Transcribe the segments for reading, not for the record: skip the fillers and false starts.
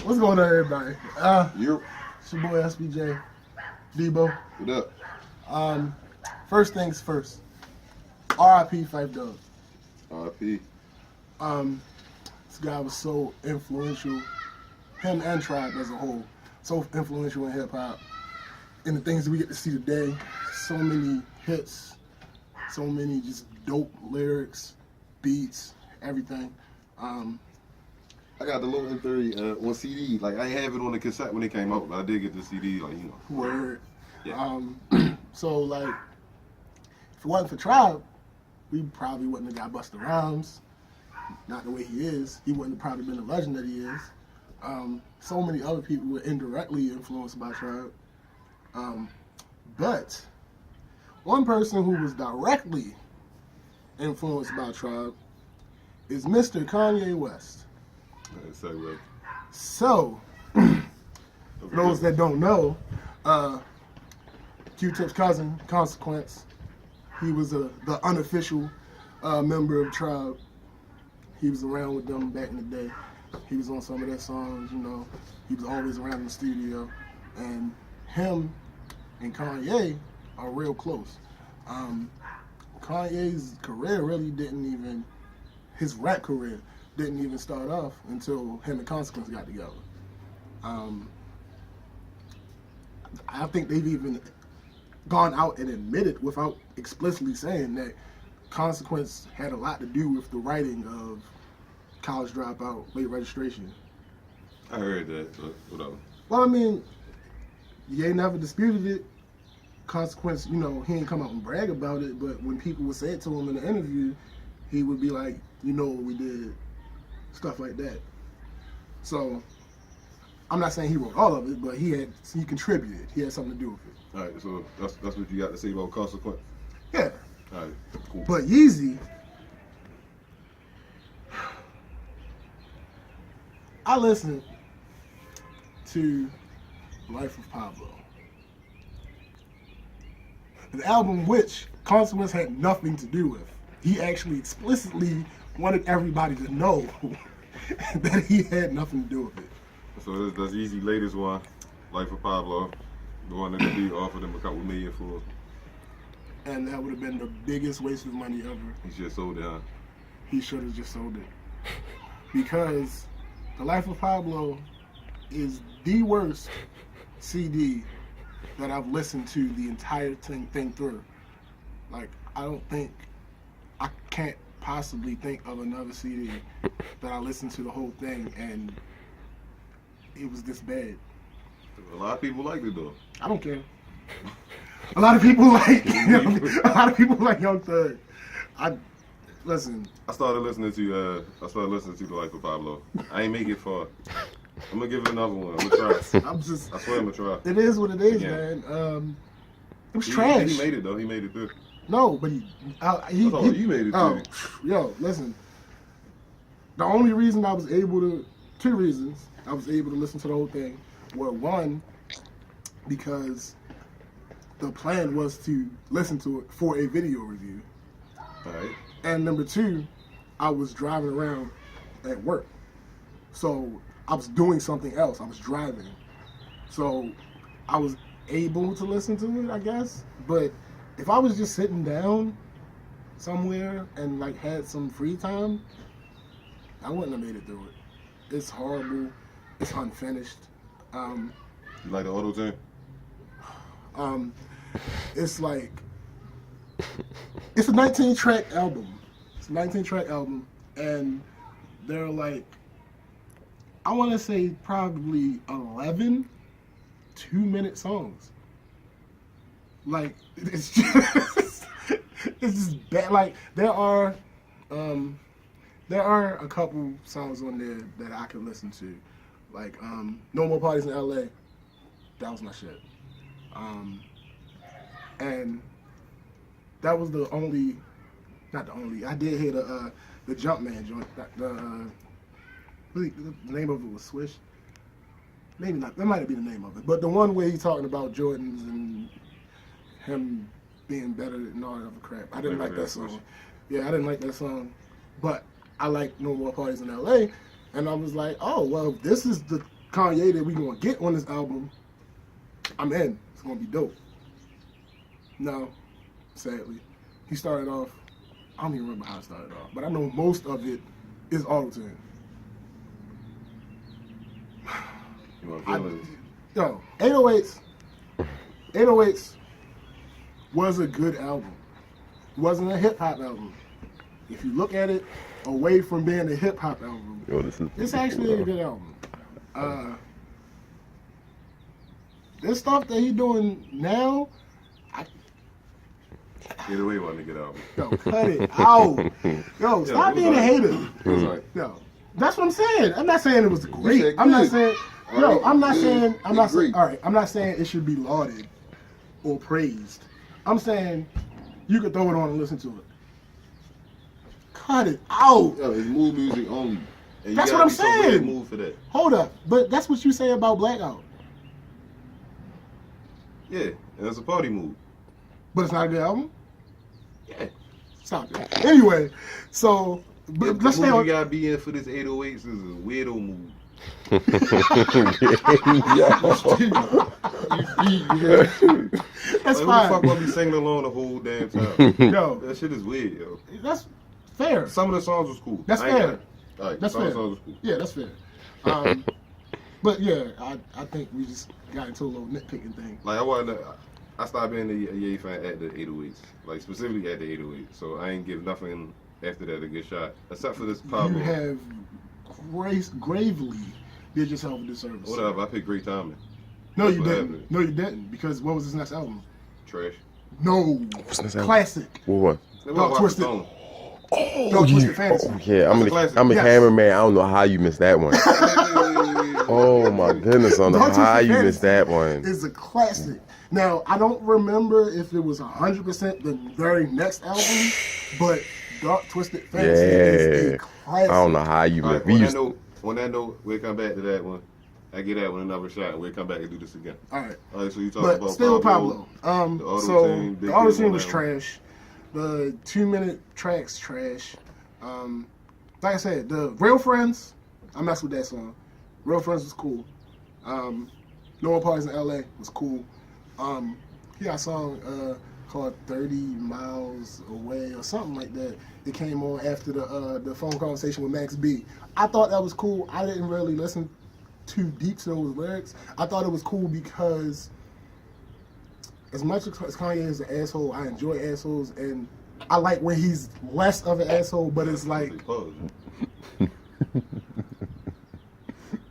What's going on, everybody? You. It's your boy SBJ, Deebo. What up? First things first. R.I.P. Fife Dog. R.I.P. This guy was so influential. Him and Tribe as a whole, so influential in hip hop. And the things that we get to see today, so many hits, so many just dope lyrics, beats, everything. I got the Low End 30 on CD. Like, I ain't have it on the cassette when it came out, but I did get the CD, like, you know. Word. Yeah. So, like, if it wasn't for Tribe, we probably wouldn't have got Busta Rhymes. Not the way he is. He wouldn't have probably been the legend that he is. So many other people were indirectly influenced by Tribe. But one person who was directly influenced by Tribe is Mr. Kanye West. Segue. So, for those that don't know, Q-Tip's cousin, Consequence, he was the unofficial member of Tribe. He was around with them back in the day. He was on some of their songs, you know. He was always around in the studio. And him and Kanye are real close. Kanye's career really didn't even, his rap career didn't even start off until him and Consequence got together. I think they've even gone out and admitted without explicitly saying that Consequence had a lot to do with the writing of College Dropout, Late Registration. I heard that, but whatever. Well, I mean, Ye never disputed it. Consequence, you know, he ain't come out and brag about it, but when people would say it to him in the interview, he would be like, you know what we did, stuff like that. So, I'm not saying he wrote all of it, but he contributed. He had something to do with it. All right, so that's what you got to say about Consequence? Yeah. All right, cool. But Yeezy, I listened to Life of Pablo, an album which Consequence had nothing to do with. He actually explicitly wanted everybody to know that he had nothing to do with it. So that's Yeezy's latest one, Life of Pablo, the one that he offered him a couple million for. And that would have been the biggest waste of money ever. He should have sold it, huh? He should have just sold it. Because The Life of Pablo is the worst CD that I've listened to the entire thing through. Like, I can't possibly think of another CD that I listened to the whole thing and it was this bad. A lot of people like it, though. I don't care. A lot of people like Young Thug. Listen. I started listening to The Life of Pablo. I ain't make it far. I'm gonna give it another one. I'm gonna try. I swear I'm gonna try. It is what it is, man. It was trash. He made it though. He made it through. No, but you made it through. Yo, listen. The only reason two reasons I was able to listen to the whole thing were, one, because the plan was to listen to it for a video review. All right. And number two, I was driving around at work. So I was doing something else. I was driving. So I was able to listen to it, I guess. But if I was just sitting down somewhere and like had some free time, I wouldn't have made it through it. It's horrible. It's unfinished. You like the auto-tune? It's like, it's a 19-track album. It's a 19-track album, and they're like, I want to say probably 11 2-minute songs. Like, it's just bad. Like, there are a couple songs on there that I can listen to. Like, No More Parties in LA. That was my shit. And that was not the only. I did hear the Jumpman joint. The name of it was Swish. Maybe not. That might be the name of it. But the one where he's talking about Jordans and him being better and all that other crap. I didn't like that song. Yeah, I didn't like that song. But I like No More Parties in LA. And I was like, oh, well, this is the Kanye that we gonna get on this album, I'm in. It's gonna be dope. No, sadly, he started off. I don't even remember how it started off, but I know most of it is auto-tune. You want to feel it? Yo, 808s was a good album. It wasn't a hip hop album. If you look at it away from being a hip hop album, it's actually a good album. This stuff that he doing now, Either way, want to get out. yo, cut it out. Yo, stop being a hater. Like, Yo, that's what I'm saying. I'm not saying it was said great. I'm not good. saying. All Yo, right, I'm not good. saying. I'm not saying. Great. All right, I'm not saying it should be lauded or praised. I'm saying you could throw it on and listen to it. Cut it out. Yo, it's mood music only. and you That's gotta what I'm be so ready to saying. Move for that. Hold up, but that's what you say about Blackout. Yeah, and it's a party move. But it's not a good album. Yeah. Stop it. Anyway, so but The let's stay mood on. you gotta be in for this 808s is a weirdo move. That's Like, who the fuck fine. will be singing along the whole damn time? Yo, That shit is weird, yo. that's fair. Some of the songs was cool. That's I ain't fair. gonna- Alright, That's some of fair. the songs was cool. Yeah, that's fair. But yeah, I think we just got into a little nitpicking thing. Like I started being a Ye fan at the 808s, like specifically at the 808s. So I ain't give nothing after that a good shot, except for this Pablo. You have gravely did yourself a disservice. Whatever, I picked Great Timing. No, That's you what didn't. happened. No, you didn't. Because what was his next album? Trash. No, What's this album? classic. What? Dog Twisted. Stone. Dog Twisted Fantasy. Yeah, That's a classic. I'm a Yes. cameraman. I don't know how you missed that one. Oh my goodness, I don't know Dog how Twisted you missed Fantasy that one. Is a classic. Now I don't remember if it was 100% the very next album, but Dark Twisted Fantasy is Yeah. a classic. I don't know how you Alright, missed. on that note, we'll come back to that one. I get that one another shot, and we'll come back and do this again. All right. All right, so you talk But about still Pablo. Pablo. the auto-tune, So big the auto deal tune on was that one. trash. The 2-minute tracks trash. Like I said, the Real Friends, I messed with that song. Real Friends was cool. No One Parties in LA was cool. He got a song called 30 Miles Away or something like that. It came on after the phone conversation with Max B. I thought that was cool. I didn't really listen too deep to those lyrics. I thought it was cool because as much as Kanye is an asshole, I enjoy assholes, and I like when he's less of an asshole, but it's like, Pause.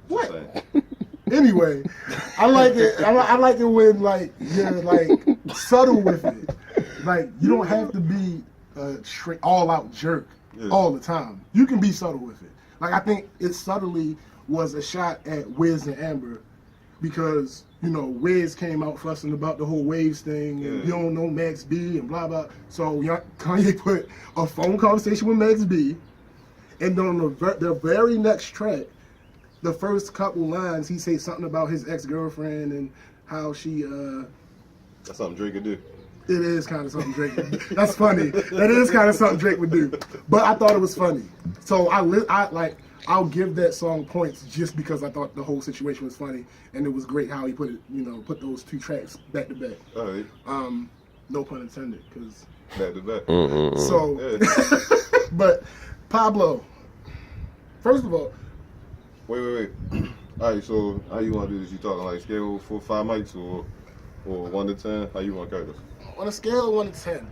what? Anyway, I like it. I like it when like you're like subtle with it. Like you don't have to be a straight all out jerk all the time. You can be subtle with it. Like I think it subtly was a shot at Wiz and Amber because you know Wiz came out fussing about the whole Waves thing and you don't know Max B and blah blah. So Kanye put a phone conversation with Max B, and then on the very next track, the first couple lines, he says something about his ex-girlfriend and how she, That's something Drake could do. it is kind of something Drake would do. That's funny. That is kind of something Drake would do. But I thought it was funny. So I'll give that song points just because I thought the whole situation was funny. And it was great how he put it, put those two tracks back to back. All right, No pun intended, because. back to back. So, Yeah. but Pablo, first of all, Wait. All right, so how you want to do this? You talking like scale 4 or 5 mics or 1 to 10? How you want to cut this? on a scale of 1 to 10,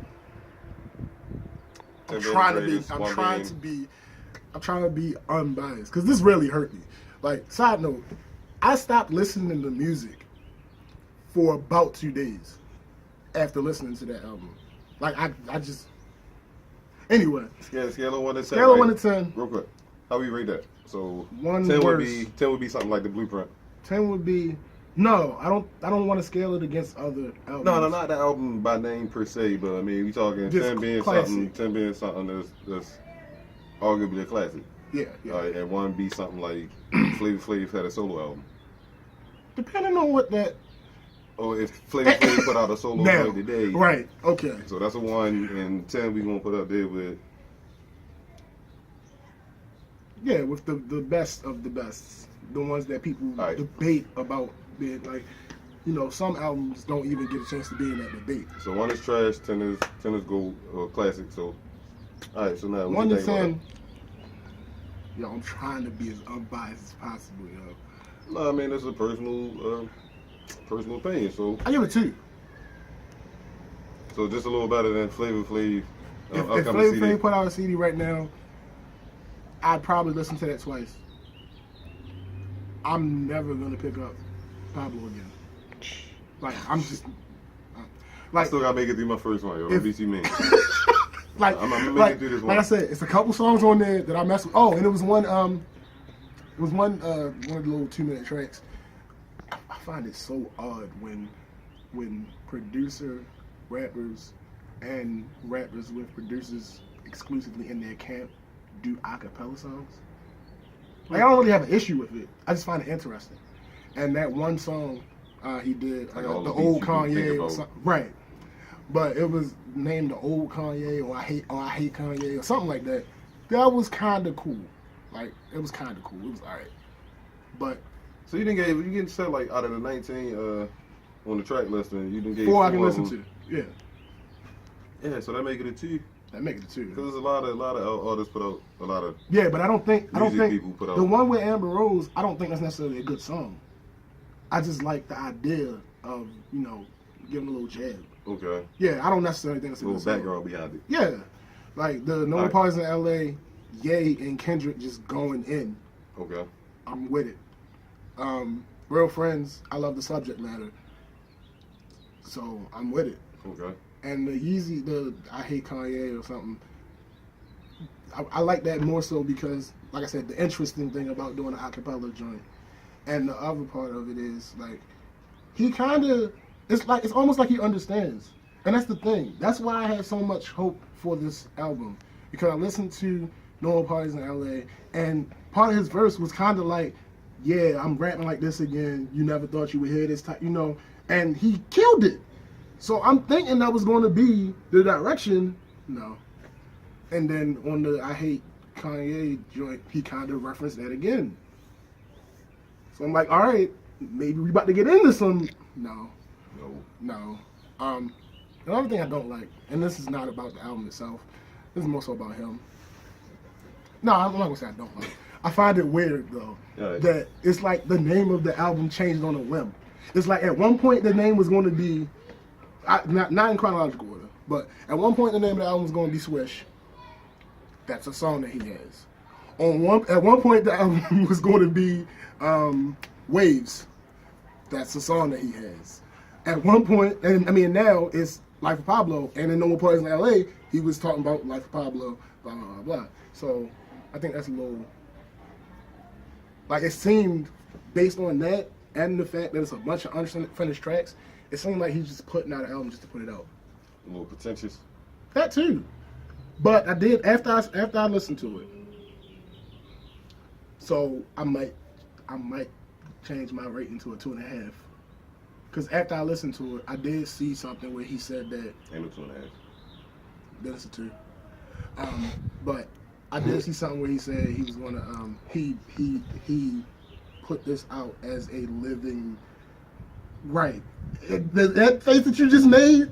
I'm trying to be unbiased because this really hurt me. Like, side note, I stopped listening to music for about 2 days after listening to that album. Like, I just. Anyway, Scale of 1 to 10. scale of right? 1 to 10, Real quick, how we rate that? So 1 10 worse. would be something like the Blueprint. 10 would be. No, I don't want to scale it against other albums. No, not the album by name per se, but I mean we talking Just 10 being classic. something. 10 being something that's arguably a classic. Yeah. All right, and 1 be something like Flavor Flav had a solo album. Depending on what that. Or if Flavor Flav put out a solo Now, album today. right, okay. So that's a 1, and 10 we gonna put up there with. Yeah, with the best of the best. the ones that people Right. debate about being like, you know, some albums don't even get a chance to be in that debate. So 1 is trash, 10 is gold classic. So, all right. So now what 1 you to think about 10. Yo, I'm trying to be as unbiased as possible, yo. that? No, I mean it's a personal opinion. So I give it 2. So just a little better than Flavor Flav. If upcoming Flavor CD. Flav put out a CD right now, I'd probably listen to that twice. I'm never gonna pick up Pablo again. Like I'm just I like still gotta make it through my first one, yo. Don't be too mean. like I'm gonna make like, it through this like I one. said, it's a couple songs on there that I mess with. Oh, and it was one of the little 2-minute tracks. I find it so odd when rappers and rappers with producers exclusively in their camp do acapella songs. Like I don't really have an issue with it. I just find it interesting. And that one song he did, Like the all the old beats you can think Kanye, or about. something, right? But it was named the old Kanye, or I hate Kanye, or something like that. That was kind of cool. Like it was kind of cool. It was alright. But So you didn't say like out of the 19 on the track list, and you didn't get 4 I can of listen them. to. Yeah, Yeah, so that make it a 2. that makes it 2. Because there's a lot of artists put out a lot of. Yeah, but I don't think people put out. the one with Amber Rose. I don't think that's necessarily a good song. I just like the idea of giving a little jab. Okay. Yeah, I don't necessarily think it's A a good little song. background behind it. Yeah, like the No Alright. Parties in L.A., Ye and Kendrick just going in. Okay. I'm with it. Real Friends, I love the subject matter, so I'm with it. Okay. And the Yeezy, the I Hate Kanye or something, I like that more so because, like I said, the interesting thing about doing an acapella joint, and the other part of it is like he kind of it's almost like he understands, and that's the thing. That's why I had so much hope for this album, because I listened to No Parties in L.A. and part of his verse was kind of like, yeah, I'm rapping like this again. You never thought you would hear this type, and he killed it. So I'm thinking that was going to be the direction. No. And then on the I Hate Kanye joint, he kind of referenced that again. So I'm like, all right, maybe we about to get into some. No. Another thing I don't like, and this is not about the album itself, this is more so about him. No, I'm not going to say I don't like it. I find it weird, though, that it's like the name of the album changed on a whim. It's like at one point the name was going to be, not in chronological order, but at one point the name of the album was going to be Swish. That's a song that he has. At one point the album was going to be Waves. That's a song that he has. At one point, and I mean now it's Life of Pablo, and in No More Parties in L.A., he was talking about Life of Pablo, blah, blah, blah, blah. So I think that's a little, like it seemed, based on that and the fact that it's a bunch of unfinished tracks, it seemed like he's just putting out an album just to put it out. A little pretentious. That too. But I did, after I listened to it, so I might change my rating to a 2.5. Because after I listened to it, I did see something where he said that. Ain't no 2.5. Then it's a 2. But I did see something where he said he was gonna he put this out as a living right. That face that you just made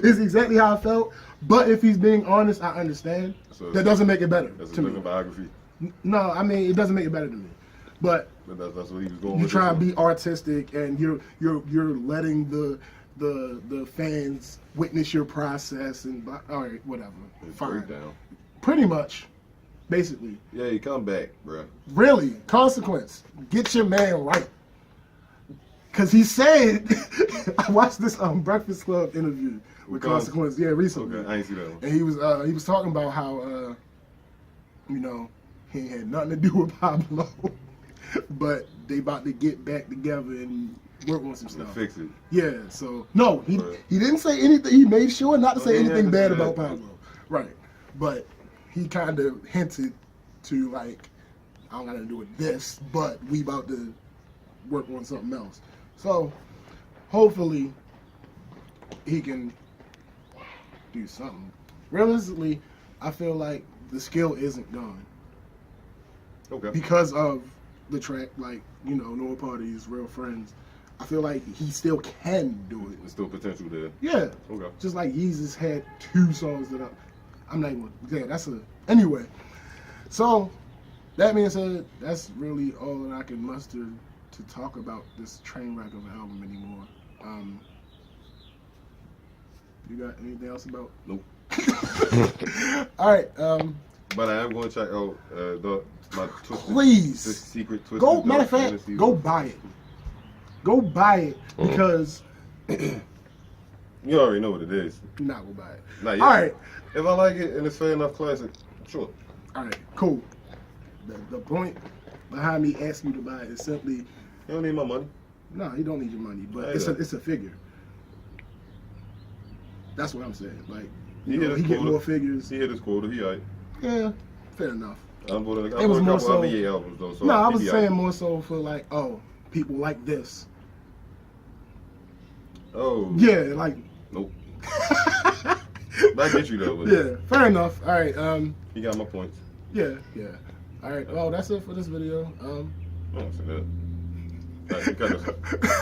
is exactly how I felt. But if he's being honest, I understand. So that doesn't make it better That's to a me. living biography. No, I mean it doesn't make it better to me. But That's what he was going you with. try to this be artistic, and you're letting the fans witness your process, and all right, whatever, one. fine. Breakdown. Pretty much, basically. Yeah, you come back, bruh. Really, consequence. Get your man right. Cause he said, I watched this Breakfast Club interview with Consequence, recently. Okay, I ain't see that one. And he was talking about how he ain't had nothing to do with Pablo, but they about to get back together and work on some To stuff. fix it. Yeah, so no, he Right. didn't say anything. He made sure not to say he anything had to bad say about that. Pablo, right? But he kind of hinted to like, I don't got nothing to do with this, but we about to work on something else. So hopefully he can do something. Realistically, I feel like the skill isn't gone Okay. because of the track, like, you know, No Parties, Real Friends, I feel like he still can do it. There's still potential there. Yeah. Okay. Just like Yeezus had 2 songs that I'm not even, yeah, that's a, anyway. So, that being said, that's really all that I can muster to talk about this train wreck of an album anymore. You got anything else about? Nope. All right. But I am going to check out my Twisted, Please. Secret Twisted Go. Dark Matter of fact, Fantasy. go buy it. Go buy it because You already know what it is. you're not gonna buy it. Not yet. All right. If I like it and it's fair enough classic, sure. All right. Cool. The point behind me asking you to buy it is simply, You don't need my money. no, you don't need your money, but I it's know. a figure. That's what I'm saying. Like, He you hit know, his he get quota. more figures. He hit his quota. He alright. Yeah, fair enough. I'm bought a It was more couple so- other Ye albums though. So No, I he was be saying alright. more so for like, oh, people like this. Oh. Yeah, like, Nope. I get you though. But yeah, fair enough. All right, He got my points. yeah. All right, well, that's it for this video. I don't say that. Alright, you cut this.